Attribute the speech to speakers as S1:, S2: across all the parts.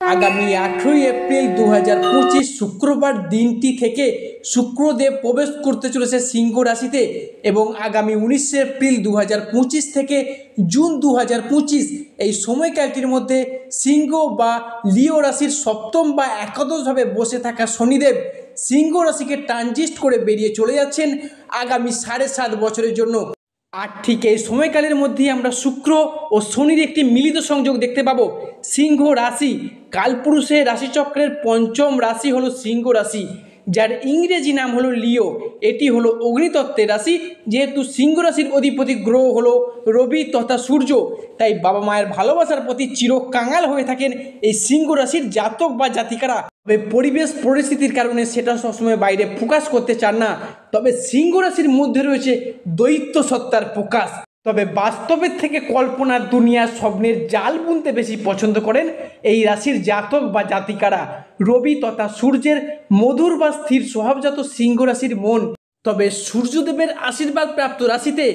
S1: আগামী 18 এপ্রিল 2025 শুক্রবার দিনটি থেকে শুক্রদেব প্রবেশ করতে চলেছে সিংহ রাশিতে এবং আগামী 19 এপ্রিল 2025 থেকে জুন 2025 এই সময়কালটির মধ্যে সিংহ বা লিও রাশির সপ্তম বা একাদশভাবে বসে থাকা শনিদেব সিংহ রাশিকে ট্রানজিট করে বেরিয়ে চলে যাচ্ছেন আগামী 7.5 বছরের জন্য। আর ঠিক এই সময়কালের মধ্যেই আমরা শুক্র ও শনির একটি মিলিত সংযোগ দেখতে পাবো। সিংহ রাশি কালপুরুষের রাশিচক্রের পঞ্চম রাশি হলো সিংহ রাশি, যার ইংরেজি নাম হলো লিও। এটি হলো অগ্নিতত্ত্বের রাশি, যেহেতু সিংহ রাশির অধিপতি গ্রহ হলো রবি তথা সূর্য, তাই বাবা মায়ের ভালোবাসার প্রতি চিরকাঙাল হয়ে থাকেন এই সিংহ রাশির জাতক বা জাতিকারা। তবে পরিবেশ পরিস্থিতির কারণে সেটা সবসময় বাইরে প্রকাশ করতে চান না। তবে সিংহ রাশির মধ্যে রয়েছে দৈত্য সত্তার প্রকাশ। তবে বাস্তবের থেকে কল্পনার দুনিয়ার স্বপ্নের জাল বুনতে বেশি পছন্দ করেন এই রাশির জাতক বা জাতিকারা। রবি তথা সূর্যের মধুর বা স্থির স্বভাবজাত সিংহ রাশির মন। তবে সূর্যদেবের আশীর্বাদ প্রাপ্ত রাশিতে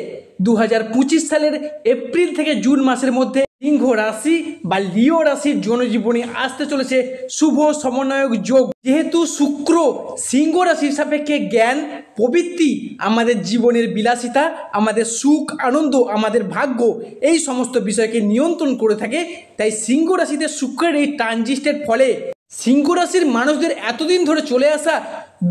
S1: 2025 সালের এপ্রিল থেকে জুন মাসের মধ্যে সিংহ রাশি বা লিও রাশির জনজীবনে আসতে চলেছে শুভ সমন্বয়ক যোগ। যেহেতু শুক্র সিংহ রাশির সাপেক্ষে জ্ঞান, প্রবৃত্তি, আমাদের জীবনের বিলাসিতা, আমাদের সুখ আনন্দ, আমাদের ভাগ্য, এই সমস্ত বিষয়কে নিয়ন্ত্রণ করে থাকে, তাই সিংহ রাশিতে শুক্রের এই ট্রানজিটের ফলে সিংহ রাশির মানুষদের এতদিন ধরে চলে আসা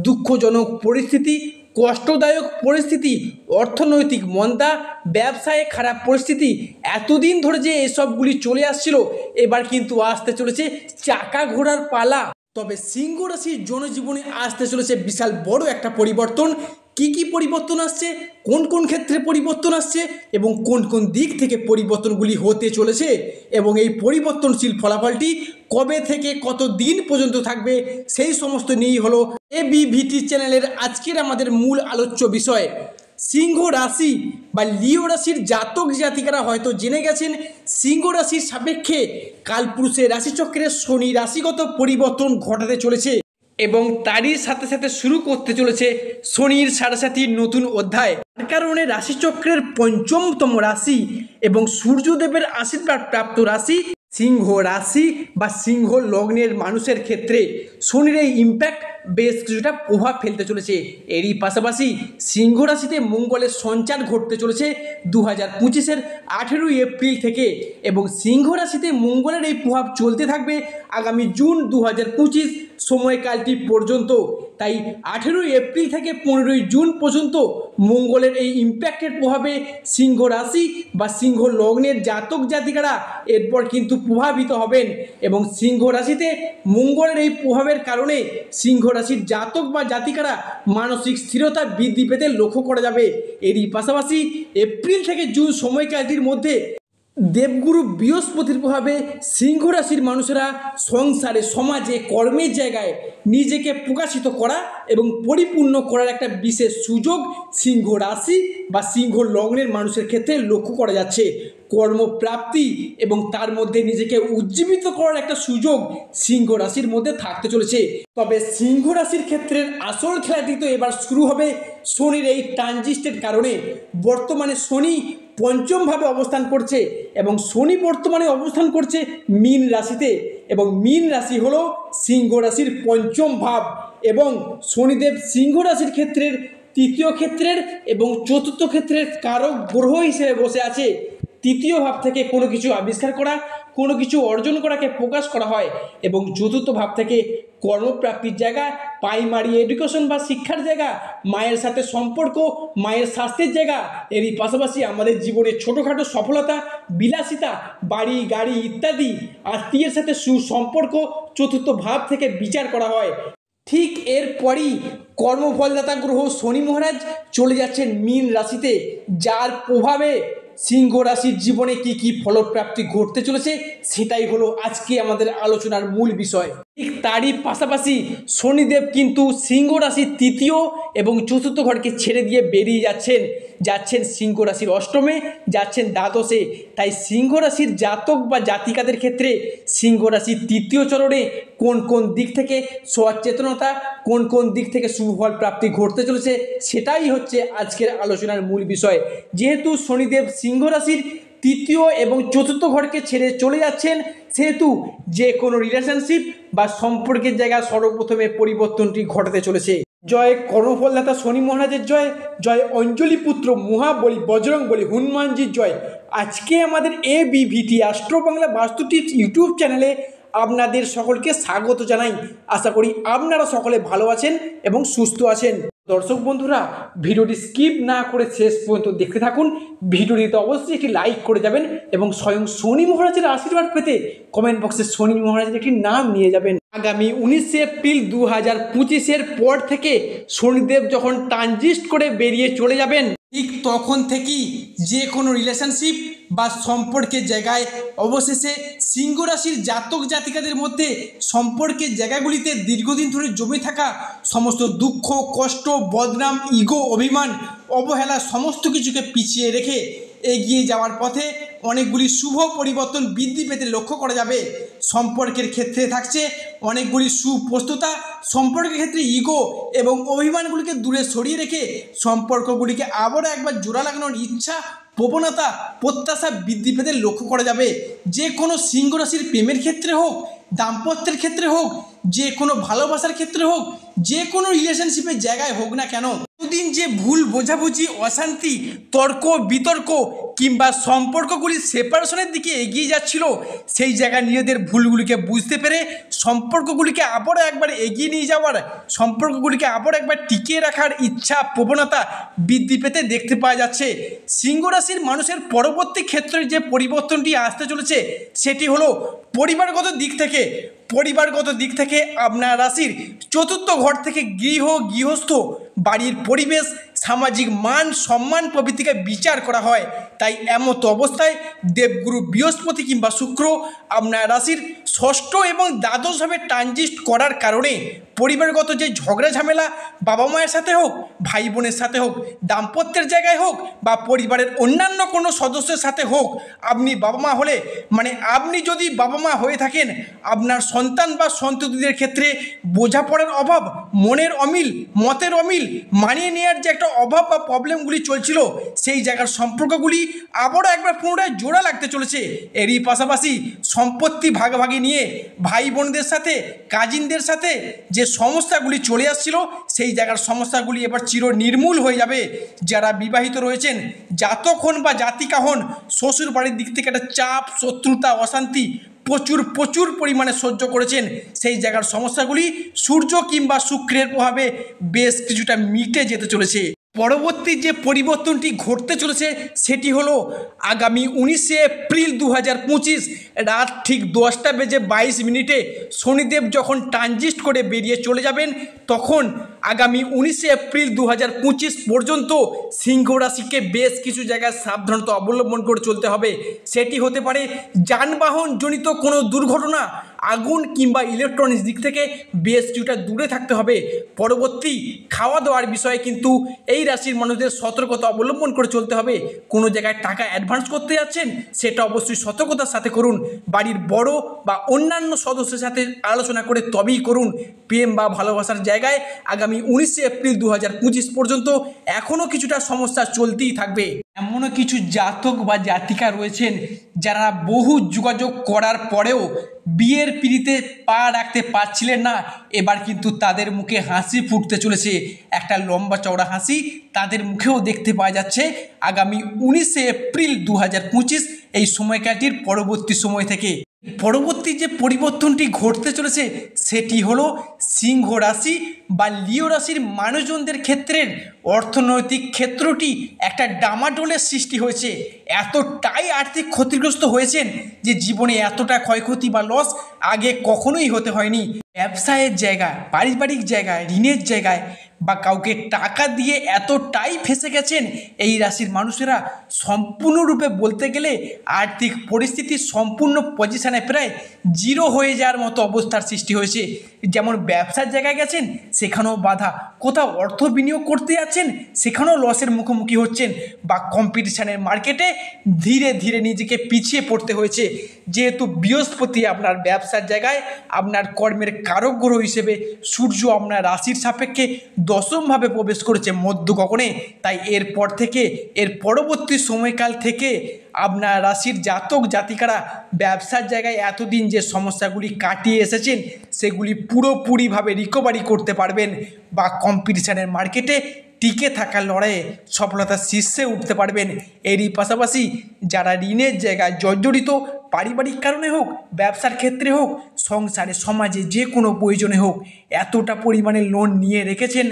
S1: দুঃখজনক পরিস্থিতি, কষ্টদায়ক পরিস্থিতি, অর্থনৈতিক মন্দা, ব্যবসায় খারাপ পরিস্থিতি, এতদিন ধরে যে এসবগুলি চলে আসছিল, এবার কিন্তু আসতে চলেছে চাকা ঘোরার পালা। তবে সিংহ রাশির জনজীবনে আসতে চলেছে বিশাল বড় একটা পরিবর্তন। কি কি পরিবর্তন আসছে, কোন কোন ক্ষেত্রে পরিবর্তন আসছে এবং কোন কোন দিক থেকে পরিবর্তনগুলি হতে চলেছে, এবং এই পরিবর্তনশীল ফলাফলটি কবে থেকে কত দিন পর্যন্ত থাকবে, সেই সমস্ত নিয়েই হলো এবিভিটি চ্যানেলের আজকের আমাদের মূল আলোচ্য বিষয়। সিংহ রাশি বা লিও রাশির জাতক জাতিকারা হয়তো জেনে গেছেন সিংহ রাশির সাপেক্ষে কালপুরুষের রাশিচক্রের শনি রাশিগত পরিবর্তন ঘটাতে চলেছে এবং তারই সাথে সাথে শুরু করতে চলেছে শনির সাড়ে নতুন অধ্যায়। তার কারণে রাশিচক্রের পঞ্চমতম রাশি এবং সূর্যদেবের আশীর্বাদ প্রাপ্ত রাশি সিংহ রাশি বা সিংহ লগ্নের মানুষের ক্ষেত্রে শনির এই ইম্প্যাক্ট বেশ কিছুটা প্রভাব ফেলতে চলেছে। এরই পাশাপাশি সিংহ রাশিতে মঙ্গলের সঞ্চার ঘটতে চলেছে 2025-এর 18 এপ্রিল থেকে, এবং সিংহ রাশিতে মঙ্গলের এই প্রভাব চলতে থাকবে আগামী জুন 2025 সময়কালটি পর্যন্ত। তাই 18 এপ্রিল থেকে 15 জুন পর্যন্ত মঙ্গলের এই ইম্প্যাক্টের প্রভাবে সিংহ রাশি বা সিংহ লগ্নের জাতক জাতিকারা এরপর কিন্তু প্রভাবিত হবেন, এবং সিংহ রাশিতে মঙ্গলের এই প্রভাবের কারণে সিংহ রাশির জাতক বা জাতিকারা মানসিক স্থিরতা বৃদ্ধি পেতে লক্ষ্য করা যাবে। এরই পাশাপাশি এপ্রিল থেকে জুন সময়কালটির মধ্যে দেবগুরু বৃহস্পতির প্রভাবে সিংহ রাশির মানুষেরা সংসারে, সমাজে, কর্মের জায়গায় নিজেকে প্রকাশিত করা এবং পরিপূর্ণ করার একটা বিশেষ সুযোগ সিংহ রাশি বা সিংহ লগ্নের মানুষের ক্ষেত্রে লক্ষ্য করা যাচ্ছে। কর্মপ্রাপ্তি এবং তার মধ্যে নিজেকে উজ্জীবিত করার একটা সুযোগ সিংহ রাশির মধ্যে থাকতে চলেছে। তবে সিংহ রাশির ক্ষেত্রে আসল খেলাটি তো এবার শুরু হবে শনির এই ট্রানজিটের কারণে। বর্তমানে শনি পঞ্চমভাবে অবস্থান করছে এবং শনি বর্তমানে অবস্থান করছে মীন রাশিতে, এবং মীন রাশি হলো সিংহ রাশির পঞ্চম ভাব, এবং শনিদেব সিংহ রাশির ক্ষেত্রের তৃতীয় ক্ষেত্রের এবং চতুর্থ ক্ষেত্রের কারক গ্রহ হিসেবে বসে আছে। তৃতীয় ভাব থেকে কোনো কিছু আবিষ্কার করা, কোনো কিছু অর্জন করাকে প্রকাশ করা হয়, এবং চতুর্থ ভাব থেকে কর্মপ্রাপ্তির জায়গা, প্রাইমারি এডুকেশন বা শিক্ষার জায়গা, মায়ের সাথে সম্পর্ক, মায়ের স্বাস্থ্যের জায়গা, এরই পাশাপাশি আমাদের জীবনের ছোটোখাটো সফলতা, বিলাসিতা, বাড়ি গাড়ি ইত্যাদি আত্মীয়ের সাথে সুসম্পর্ক চতুর্থ ভাব থেকে বিচার করা হয়। ঠিক এরপরই কর্মফলদাতা গ্রহ শনি মহারাজ চলে যাচ্ছেন মীন রাশিতে, যার প্রভাবে সিংহ রাশির জীবনে কি কি ফলপ্রাপ্তি ঘটতে চলেছে সেটাই হলো আজকে আমাদের আলোচনার মূল বিষয়। ঠিক তারই পাশাপাশি শনিদেব কিন্তু সিংহ রাশির তৃতীয় এবং চতুর্থ ঘরকে ছেড়ে দিয়ে বেরিয়ে যাচ্ছেন সিংহ রাশির অষ্টমে, যাচ্ছেন দ্বাদশে। তাই সিংহ রাশির জাতক বা জাতিকাদের ক্ষেত্রে সিংহ রাশির তৃতীয় চরণে কোন কোন দিক থেকে সচেতনতা, কোন কোন দিক থেকে সুফল প্রাপ্তি ঘটতে চলেছে সেটাই হচ্ছে আজকের আলোচনার মূল বিষয়। যেহেতু শনিদেব সিংহ রাশির তৃতীয় এবং চতুর্থ ঘরকে ছেড়ে চলে যাচ্ছেন, সেহেতু যে কোনো রিলেশনশিপ বা সম্পর্কের জায়গায় সর্বপ্রথমে পরিবর্তনটি ঘটাতে চলেছে। জয় কর্মফলদাতা শনি মহারাজের জয়, জয় অঞ্জলি পুত্র মহাবলী বজরং বলী হনুমানজির জয়। আজকে আমাদের ABVT অ্যাস্ট্রো বাংলা বাস্তু টিপস ইউটিউব চ্যানেলে আপনাদের সকলকে স্বাগত জানাই। আশা করি আপনারা সকলে ভালো আছেন এবং সুস্থ আছেন। দর্শক বন্ধুরা, ভিডিওটি স্কিপ না করে শেষ পর্যন্ত দেখতে থাকুন। ভিডিওটিতে অবশ্যই একটি লাইক করে যাবেন এবং স্বয়ং শনি মহারাজের আশীর্বাদ পেতে কমেন্ট বক্সে শনি মহারাজের একটি নাম নিয়ে যাবেন। আগামী 19 এপ্রিল 2025-এর পর থেকে শনিদেব যখন ট্রানজিট করে বেরিয়ে চলে যাবেন, ঠিক তখন থেকেই যে কোনো রিলেশনশিপ বা সম্পর্কের জায়গায় অবশেষে সিংহ রাশির জাতক জাতিকাদের মধ্যে সম্পর্কের জায়গাগুলিতে দীর্ঘদিন ধরে জমে থাকা সমস্ত দুঃখ, কষ্ট, বদনাম, ইগো, অভিমান, অবহেলা সমস্ত কিছুকে পিছিয়ে রেখে এগিয়ে যাওয়ার পথে অনেকগুলি শুভ পরিবর্তন বৃদ্ধি পেতে লক্ষ্য করা যাবে। সম্পর্কের ক্ষেত্রে থাকছে অনেকগুলি সুপ্রস্তুতা, সম্পর্কের ক্ষেত্রে ইগো এবং অভিমানগুলিকে দূরে সরিয়ে রেখে সম্পর্কগুলিকে আবারও একবার জোড়া লাগানোর ইচ্ছা, প্রবণতা, প্রত্যাশা বৃদ্ধি পেতে লক্ষ্য করা যাবে। যে কোনো সিংহ রাশির প্রেমের ক্ষেত্রে হোক, দাম্পত্যের ক্ষেত্রে হোক, যে কোনো ভালোবাসার ক্ষেত্রে হোক, যে কোনো রিলেশনশিপের জায়গায় হোক না কেন, এতদিন যে ভুল বোঝাবুঝি, অশান্তি, তর্ক বিতর্ক কিংবা সম্পর্কগুলি সেপারেশনের দিকে এগিয়ে যাচ্ছিল, সেই জায়গায় নিজেদের ভুলগুলিকে বুঝতে পেরে সম্পর্কগুলিকে আবারও একবার এগিয়ে নিয়ে যাওয়ার, সম্পর্কগুলিকে আবারও একবার টিকিয়ে রাখার ইচ্ছা, প্রবণতা বৃদ্ধি পেতে দেখতে পাওয়া যাচ্ছে। সিংহ রাশির মানুষের পরবর্তী ক্ষেত্রে যে পরিবর্তনটি আসতে চলেছে সেটি হলো পরিবারগত দিক থেকে। পরিবারগত দিক থেকে আপনার রাশির চতুর্থ ঘর থেকে গৃহস্থ বাড়ির পরিবেশ, সামাজিক মান সম্মান প্রভৃতিকে বিচার করা হয়। তাই এমতো অবস্থায় দেবগুরু বৃহস্পতি কিংবা শুক্র আপনার রাশির ষষ্ঠ এবং দ্বাদশভাবে ট্রানজিট করার কারণে পরিবারগত যে ঝগড়া ঝামেলা, বাবা মায়ের সাথে হোক, ভাই বোনের সাথে হোক, দাম্পত্যের জায়গায় হোক বা পরিবারের অন্যান্য কোনো সদস্যের সাথে হোক, আপনি বাবা মা হলে আপনি যদি বাবা মা হয়ে থাকেন, আপনার সন্তান বা সন্ততিদের ক্ষেত্রে বোঝাপড়ার অভাব, মনের অমিল, মতের অমিল, মানিয়ে নেওয়ার যে একটা অভাব বা প্রবলেমগুলি চলছিল, সেই জায়গার সম্পর্কগুলি আবারও একবার পুনরায় জোড়া লাগতে চলেছে। এরই পাশাপাশি সম্পত্তি ভাগাভাগি নিয়ে ভাই বোনদের সাথে, কাজিনদের সাথে যে সমস্যাগুলি চলে আসছিল, সেই জায়গার সমস্যাগুলি এবার চির নির্মূল হয়ে যাবে। যারা বিবাহিত রয়েছেন, জাতক হন বা জাতিকা হন, শ্বশুর বাড়ির দিক থেকে একটা চাপ, শত্রুতা, অশান্তি প্রচুর পরিমাণে সহ্য করেছেন, সেই জায়গার সমস্যাগুলি সূর্য কিংবা শুক্রের প্রভাবে বেশ কিছুটা মিটে যেতে চলেছে। পরবর্তী যে পরিবর্তনটি ঘটতে চলেছে সেটি হলো আগামী 19 এপ্রিল 2025 রাত ঠিক 10:22 শনিদেব যখন ট্রানজিট করে বেরিয়ে চলে যাবেন, তখন আগামী 19 এপ্রিল 2025 পর্যন্ত সিংহ রাশিকে বেশ কিছু জায়গায় সাবধানতা অবলম্বন করে চলতে হবে। সেটি হতে পারে যানবাহনজনিত কোনো দুর্ঘটনা, আগুন কিংবা ইলেকট্রনিক্স দিক থেকে বেশ কিছুটা দূরে থাকতে হবে। পরবর্তী খাওয়া দাওয়ার বিষয়ে কিন্তু এই রাশির মানুষদের সতর্কতা অবলম্বন করে চলতে হবে। কোনো জায়গায় টাকা অ্যাডভান্স করতে যাচ্ছেন, সেটা অবশ্যই সতর্কতার সাথে করুন। বাড়ির বড় বা অন্যান্য সদস্যের সাথে আলোচনা করে তবেই করুন। প্রেম বা ভালোবাসার জায়গায় আগামী 19 এপ্রিল 2025 পর্যন্ত এখনও কিছুটা সমস্যা চলতেই থাকবে। এমনও কিছু জাতক বা জাতিকা রয়েছেন যারা বহু যোগাযোগ করার পরেও বিয়ের পিঁড়িতে পা রাখতে পারছিলেন না। এবার কিন্তু তাদের মুখে হাসি ফুটতে চলেছে, একটা লম্বা চওড়া হাসি তাদের মুখেও দেখতে পাওয়া যাচ্ছে আগামী 19 এপ্রিল 2025 এই সময়কালটির পরবর্তী সময় থেকে। পরবর্তী যে পরিবর্তনটি ঘটতে চলেছে সেটি হলো সিংহ রাশি বা লিও রাশির মানুষজনদের ক্ষেত্রের অর্থনৈতিক ক্ষেত্রটি একটা ডামাডোলের সৃষ্টি হয়েছে। এতটাই আর্থিক ক্ষতিগ্রস্ত হয়েছেন যে জীবনে এতটা ক্ষয়ক্ষতি বা লস আগে কখনোই হতে হয়নি। ব্যবসায়ের জায়গায়, পারিবারিক জায়গায়, ঋণের জায়গায় বা কাউকে টাকা দিয়ে এতটাই ফেঁসে গেছেন এই রাশির মানুষেরা, সম্পূর্ণরূপে বলতে গেলে আর্থিক পরিস্থিতি সম্পূর্ণ পজিশনে প্রায় জিরো হয়ে যাওয়ার মতো অবস্থার সৃষ্টি হয়েছে। যেমন ব্যবসার জায়গায় গেছেন, সেখানেও বাধা, কোথাও অর্থ বিনিয়োগ করতে যাচ্ছেন, সেখানেও লসের মুখোমুখি হচ্ছেন, বা কম্পিটিশনের মার্কেটে ধীরে ধীরে নিজেকে পিছিয়ে পড়তে হয়েছে। যেহেতু বৃহস্পতি আপনার ব্যবসার জায়গায় আপনার কর্মের কারক গ্রহ হিসেবে, সূর্য আপনার রাশির সাপেক্ষে দশমভাবে প্রবেশ করেছে মধ্য গগনে। তাই এরপর থেকে এর পরবর্তী সময়কাল থেকে আপনার রাশির জাতক জাতিকারা ব্যবসার জায়গায় এতদিন যে সমস্যাগুলি কাটিয়ে এসেছেন সেগুলি পুরোপুরিভাবে রিকভারি করতে পারবেন বা কম্পিটিশানের মার্কেটে টিকে থাকার লড়াইয়ে সফলতার শীর্ষে উঠতে পারবেন। এরই পাশাপাশি যারা ঋণের জায়গায় জর্জরিত, পারিবারিক কারণে হোক, ব্যবসার ক্ষেত্রে হোক, সংসারে সমাজে যে কোনো প্রয়োজনে হোক, এতটা পরিমাণে লোন নিয়ে রেখেছেন,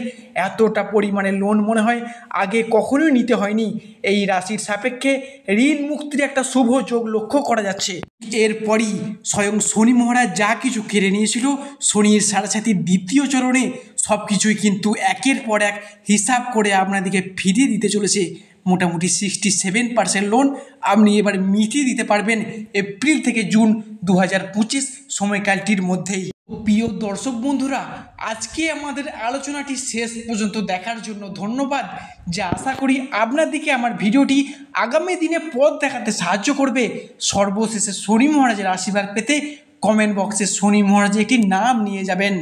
S1: এতটা পরিমাণে লোন মনে হয় আগে কখনোই নিতে হয়নি, এই রাশির সাপেক্ষে ঋণ মুক্তির একটা শুভ যোগ লক্ষ্য করা যাচ্ছে। এরপরই স্বয়ং শনি মহারাজ যা কিছু কেড়ে নিয়েছিল শনির সাড়েসাতির দ্বিতীয় চরণে সব কিছুই কিন্তু একের পর এক হিসাব করে আপনাদেরকে ফিরিয়ে দিতে চলেছে। মোটামুটি 67% লোন আপনি এবার মিটিয়ে দিতে পারবেন এপ্রিল থেকে জুন 2025 সময়কালটির মধ্যেই। প্রিয় দর্শক বন্ধুরা, আজকে আমাদের আলোচনাটি শেষ পর্যন্ত দেখার জন্য ধন্যবাদ। যা আশা করি আপনাদেরকে আমার ভিডিওটি আগামী দিনে পথ দেখাতে সাহায্য করবে। সর্বশেষে শনি মহারাজের আশীর্বাদ পেতে কমেন্ট বক্সে শনি মহারাজের একটি নাম নিয়ে যাবেন।